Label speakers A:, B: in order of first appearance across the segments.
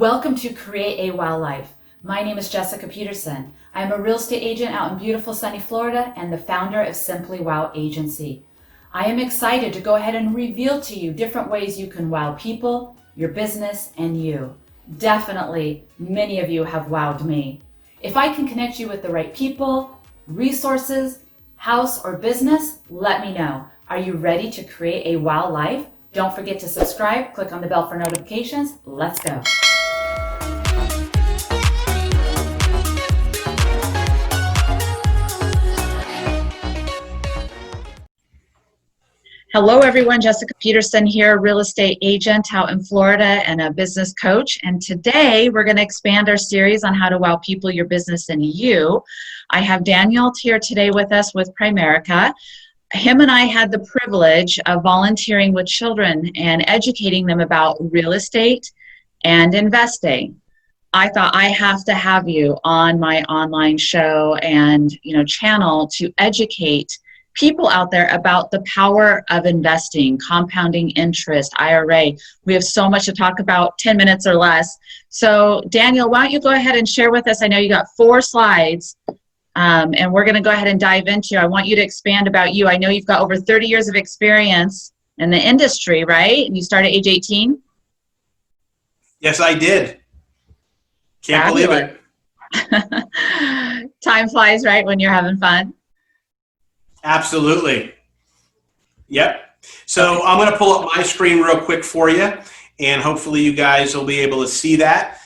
A: Welcome to Create a Wow Life. My name is Jessica Peterson. I'm a real estate agent out in beautiful sunny Florida and the founder of Simply Wow Agency. I am excited to go ahead and reveal to you different ways you can wow people, your business, and you. Definitely, many of you have wowed me. If I can connect you with the right people, resources, house, or business, let me know. Are you ready to create a wow life? Don't forget to subscribe, click on the bell for notifications. Let's go. Hello everyone, Jessica Peterson here, real estate agent out in Florida and a business coach. And today we're going to expand our series on how to wow people, your business, and you. I have Daniel here today with us with Primerica. Him and I had the privilege of volunteering with children and educating them about real estate and investing. I thought I have to have you on my online show and channel to educate people out there about the power of investing, compounding interest, IRA. We have so much to talk about, 10 minutes or less. So Daniel, why don't you go ahead and share with us? I know you got 4 slides, and we're going to go ahead and dive into. I want you to expand about you. I know you've got over 30 years of experience in the industry, right? And you started at age 18?
B: Yes, I did. Can't believe it.
A: Time flies, right, when you're having fun?
B: Absolutely. Yep. So I'm going to pull up my screen real quick for you, and hopefully you guys will be able to see that.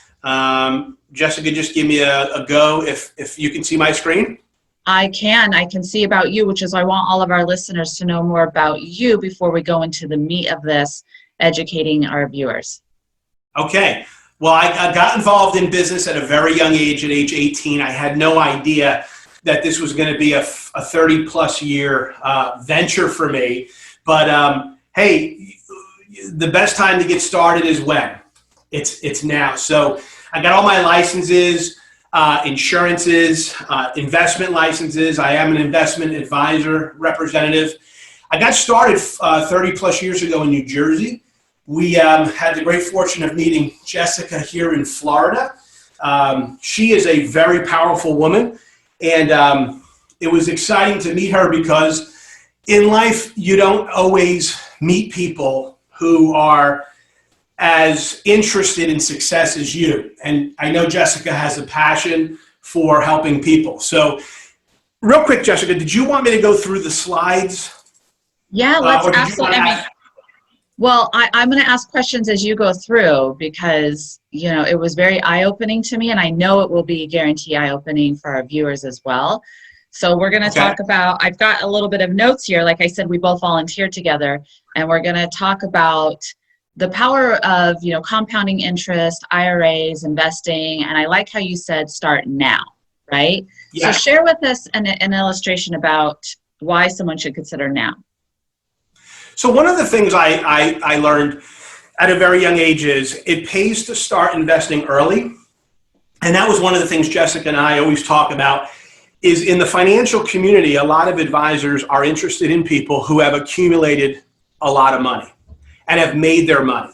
B: Jessica, just give me a go if you can see my screen.
A: I can see about you, which is I want all of our listeners to know more about you before we go into the meat of this, educating our viewers.
B: Okay. Well, I got involved in business at a very young age, at age 18. I had no idea that this was going to be a 30-plus year venture for me. But hey, the best time to get started is when? It's now. So I got all my licenses, insurances, investment licenses. I am an investment advisor representative. I got started 30-plus years ago in New Jersey. We had the great fortune of meeting Jessica here in Florida. She is a very powerful woman. And it was exciting to meet her because in life, you don't always meet people who are as interested in success as you. And I know Jessica has a passion for helping people. So real quick, Jessica, did you want me to go through the slides?
A: Yeah, let's absolutely. I'm going to ask questions as you go through because, it was very eye-opening to me, and I know it will be guaranteed eye-opening for our viewers as well. So we're going to talk about, I've got a little bit of notes here. Like I said, we both volunteered together, and we're going to talk about the power of, compounding interest, IRAs, investing, and I like how you said start now, right? Yeah. So share with us an illustration about why someone should consider now.
B: So one of the things I learned at a very young age is it pays to start investing early. And that was one of the things Jessica and I always talk about is in the financial community, a lot of advisors are interested in people who have accumulated a lot of money and have made their money.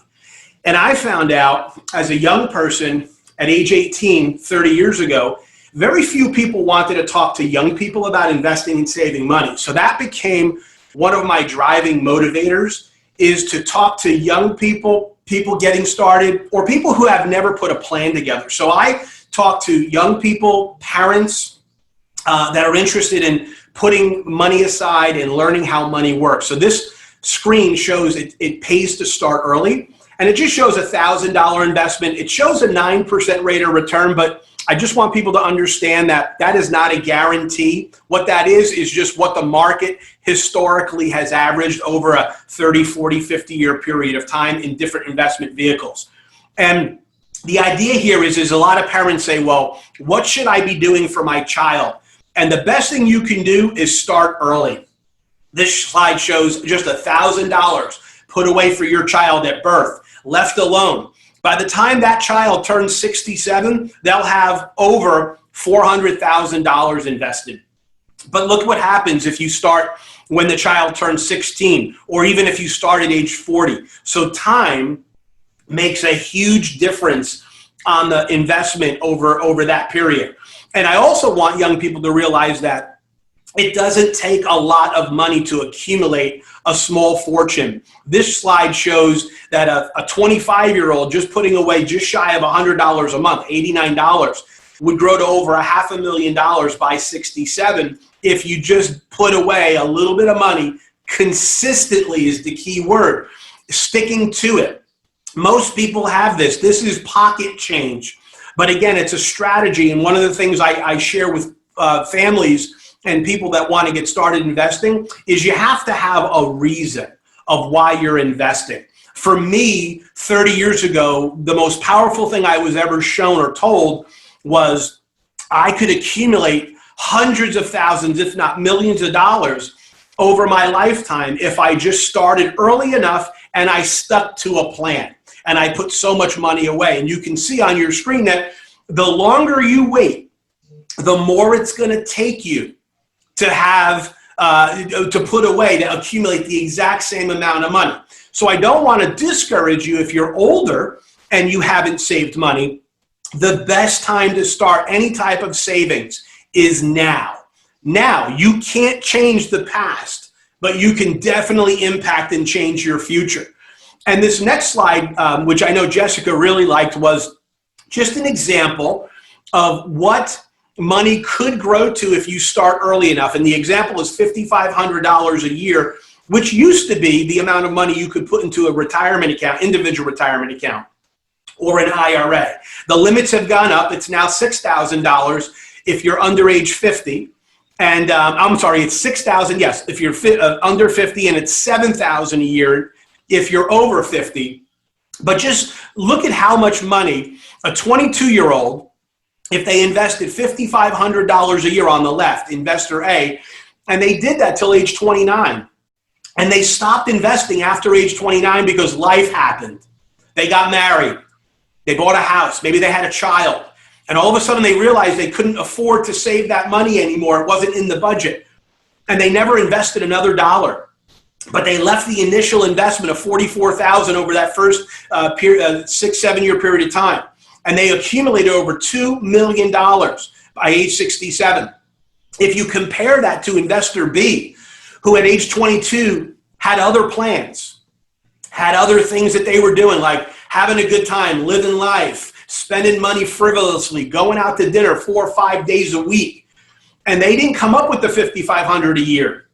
B: And I found out as a young person at age 18, 30 years ago, very few people wanted to talk to young people about investing and saving money. So that became one of my driving motivators is to talk to young people, people getting started, or people who have never put a plan together. So I talk to young people, parents that are interested in putting money aside and learning how money works. So this screen shows it pays to start early, and it just shows $1,000 investment. It shows a 9% rate of return, but I just want people to understand that that is not a guarantee. What that is just what the market historically has averaged over a 30, 40, 50-year period of time in different investment vehicles. And the idea here is a lot of parents say, well, what should I be doing for my child? And the best thing you can do is start early. This slide shows just $1,000 put away for your child at birth, left alone. By the time that child turns 67, they'll have over $400,000 invested. But look what happens if you start when the child turns 16, or even if you start at age 40. So time makes a huge difference on the investment over that period. And I also want young people to realize that it doesn't take a lot of money to accumulate a small fortune. This slide shows that a 25-year-old just putting away just shy of $100 a month, $89, would grow to over $500,000 by 67 if you just put away a little bit of money. Consistently is the key word. Sticking to it. Most people have this. This is pocket change. But again, it's a strategy. And one of the things I share with families and people that want to get started investing is you have to have a reason of why you're investing. For me, 30 years ago, the most powerful thing I was ever shown or told was I could accumulate hundreds of thousands, if not millions of dollars over my lifetime if I just started early enough and I stuck to a plan and I put so much money away. And you can see on your screen that the longer you wait, the more it's going to take you to have to put away to accumulate the exact same amount of money. So I don't want to discourage you if you're older and you haven't saved money. The best time to start any type of savings is now. Now, you can't change the past, but you can definitely impact and change your future. And this next slide, which I know Jessica really liked, was just an example of what money could grow to if you start early enough. And the example is $5,500 a year, which used to be the amount of money you could put into a retirement account, individual retirement account, or an IRA. The limits have gone up. It's now $6,000 if you're under age 50. And I'm sorry, it's $6,000, yes, if you're under 50, and it's $7,000 a year if you're over 50. But just look at how much money a 22-year-old, if they invested $5,500 a year on the left, investor A, and they did that till age 29, and they stopped investing after age 29 because life happened. They got married. They bought a house. Maybe they had a child. And all of a sudden they realized they couldn't afford to save that money anymore. It wasn't in the budget. And they never invested another dollar. But they left the initial investment of $44,000 over that first 6-7 year period of time. And they accumulated over $2 million by age 67. If you compare that to investor B, who at age 22 had other plans, had other things that they were doing, like having a good time, living life, spending money frivolously, going out to dinner 4 or 5 days a week. And they didn't come up with the $5,500 a year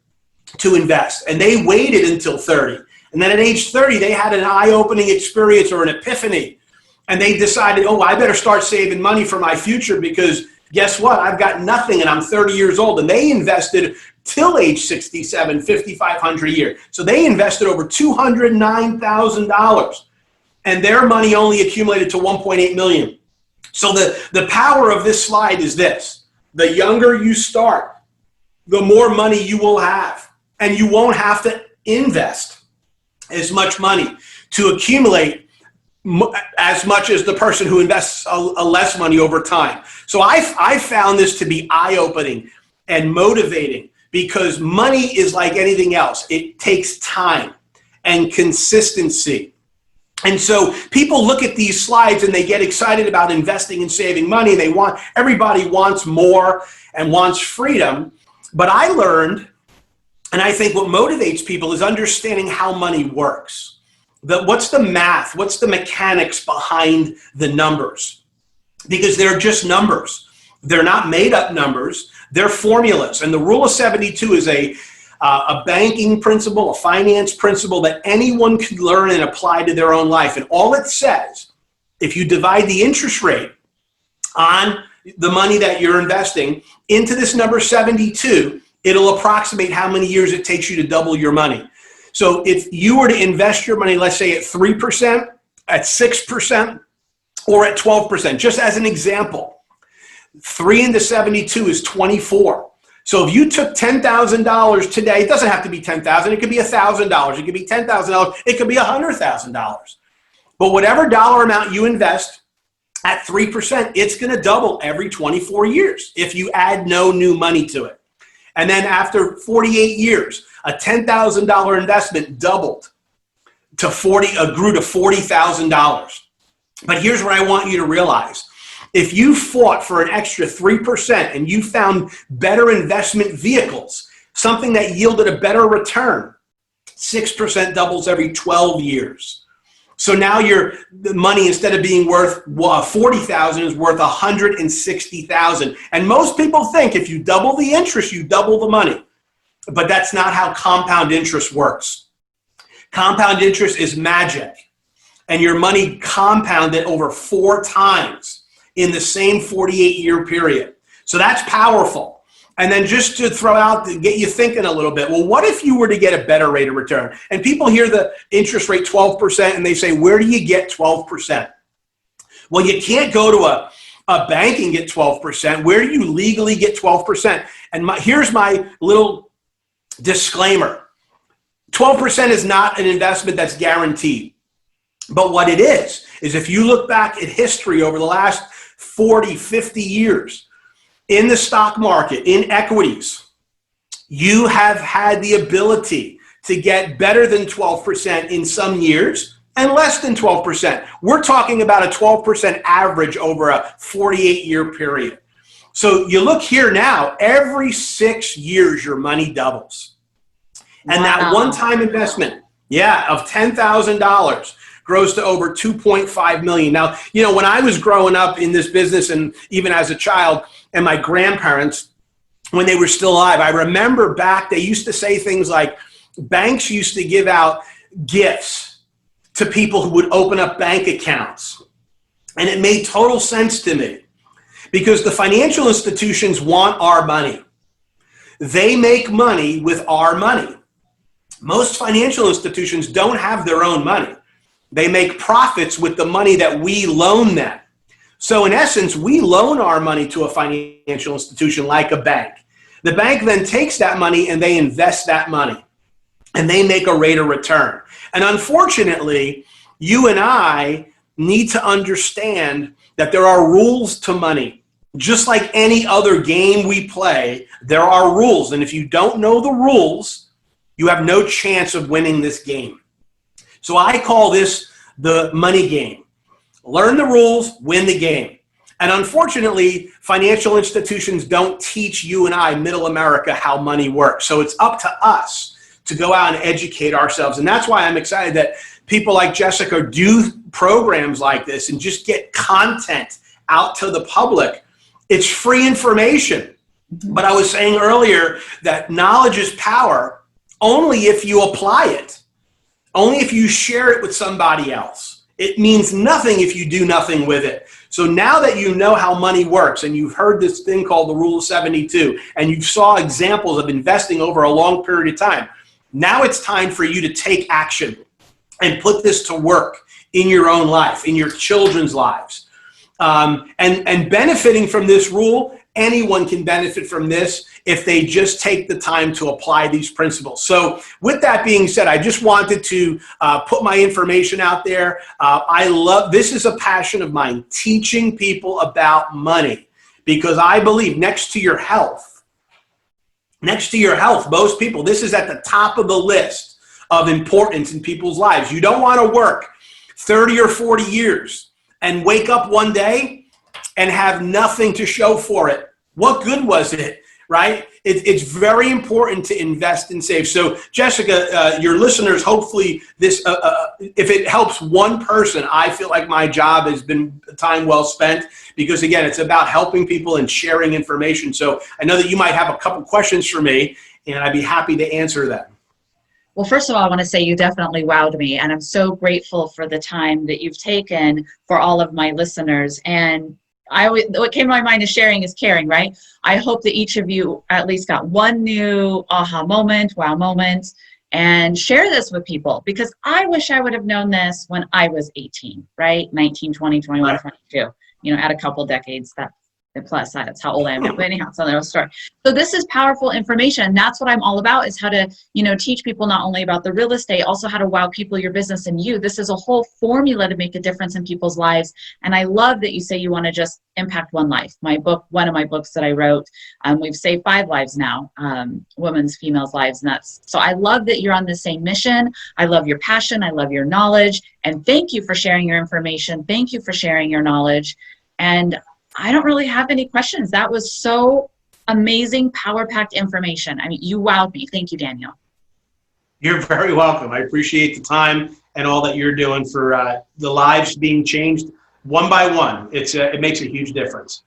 B: to invest. And they waited until 30. And then at age 30, they had an eye-opening experience or an epiphany. And they decided, oh, I better start saving money for my future because guess what? I've got nothing and I'm 30 years old. And they invested till age 67, $5,500 a year. So they invested over $209,000. And their money only accumulated to $1.8 million. So the power of this slide is this. The younger you start, the more money you will have. And you won't have to invest as much money to accumulate as much as the person who invests a less money over time. So I found this to be eye-opening and motivating because money is like anything else. It takes time and consistency. And so people look at these slides and they get excited about investing and saving money. Everybody wants more and wants freedom. But I learned, and I think what motivates people is understanding how money works. What's the math? What's the mechanics behind the numbers? Because they're just numbers. They're not made up numbers. They're formulas. And the rule of 72 is a banking principle, a finance principle that anyone can learn and apply to their own life. And all it says, if you divide the interest rate on the money that you're investing into this number 72, it'll approximate how many years it takes you to double your money. So if you were to invest your money, let's say at 3%, at 6%, or at 12%, just as an example, 3 into 72 is 24. So if you took $10,000 today, it doesn't have to be $10,000. It could be $1,000. It could be $10,000. It could be $100,000. But whatever dollar amount you invest at 3%, it's going to double every 24 years if you add no new money to it. And then after 48 years, a $10,000 investment doubled to grew to $40,000. But here's what I want you to realize. If you fought for an extra 3% and you found better investment vehicles, something that yielded a better return, 6% doubles every 12 years. So now the money, instead of being worth $40,000, is worth $160,000. And most people think if you double the interest, you double the money. But that's not how compound interest works. Compound interest is magic. And your money compounded over 4 times in the same 48-year period. So that's powerful. And then just to throw out, to get you thinking a little bit, well, what if you were to get a better rate of return? And people hear the interest rate 12% and they say, where do you get 12%? Well, you can't go to a bank and get 12%. Where do you legally get 12%? And here's my little disclaimer. 12% is not an investment that's guaranteed. But what it is if you look back at history over the last 40, 50 years in the stock market, in equities, you have had the ability to get better than 12% in some years and less than 12%. We're talking about a 12% average over a 48-year period. So you look here now, every 6 years, your money doubles. And that one-time investment, of $10,000 grows to over $2.5 million. Now, when I was growing up in this business and even as a child, and my grandparents, when they were still alive, I remember back, they used to say things like, banks used to give out gifts to people who would open up bank accounts. And it made total sense to me because the financial institutions want our money. They make money with our money. Most financial institutions don't have their own money. They make profits with the money that we loan them. So in essence, we loan our money to a financial institution like a bank. The bank then takes that money and they invest that money and they make a rate of return. And unfortunately, you and I need to understand that there are rules to money. Just like any other game we play, there are rules. And if you don't know the rules, you have no chance of winning this game. So I call this the money game. Learn the rules, win the game. And unfortunately, financial institutions don't teach you and I, middle America, how money works. So it's up to us to go out and educate ourselves. And that's why I'm excited that people like Jessica do programs like this and just get content out to the public. It's free information. But I was saying earlier that knowledge is power only if you apply it. Only if you share it with somebody else. It means nothing if you do nothing with it. So now that you know how money works and you've heard this thing called the Rule of 72 and you saw examples of investing over a long period of time, now it's time for you to take action and put this to work in your own life, in your children's lives. And benefiting from this rule, anyone can benefit from this if they just take the time to apply these principles. So with that being said, I just wanted to put my information out there. This is a passion of mine, teaching people about money, because I believe next to your health, most people, this is at the top of the list of importance in people's lives. You don't want to work 30 or 40 years and wake up one day and have nothing to show for it. What good was it, right? It's very important to invest and save. So Jessica, your listeners, hopefully this, if it helps one person, I feel like my job has been time well spent, because again, it's about helping people and sharing information. So I know that you might have a couple questions for me and I'd be happy to answer them.
A: Well, first of all, I want to say you definitely wowed me, and I'm so grateful for the time that you've taken for all of my listeners. And what came to my mind is sharing is caring, right? I hope that each of you at least got one new aha moment, wow moment, and share this with people, because I wish I would have known this when I was 18, right? 19, 20, 21, 22, add a couple decades, Plus, that's how old I am now. But anyhow, it's another story. So this is powerful information. That's what I'm all about, is how to, teach people not only about the real estate, also how to wow people, your business, and you. This is a whole formula to make a difference in people's lives. And I love that you say you want to just impact one life. My book, one of my books that I wrote, we've saved 5 lives now, women's, females' lives. And so I love that you're on the same mission. I love your passion. I love your knowledge. And thank you for sharing your information. Thank you for sharing your knowledge. And I don't really have any questions. That was so amazing, power-packed information. I mean, you wowed me. Thank you, Daniel.
B: You're very welcome. I appreciate the time and all that you're doing for the lives being changed one by one. It makes a huge difference.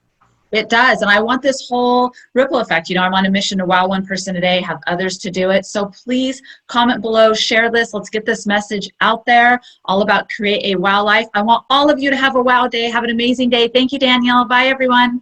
A: It does. And I want this whole ripple effect. I'm on a mission to wow one person a day, have others to do it. So please comment below, share this. Let's get this message out there, all about create a wow life. I want all of you to have a wow day. Have an amazing day. Thank you, Daniel. Bye, everyone.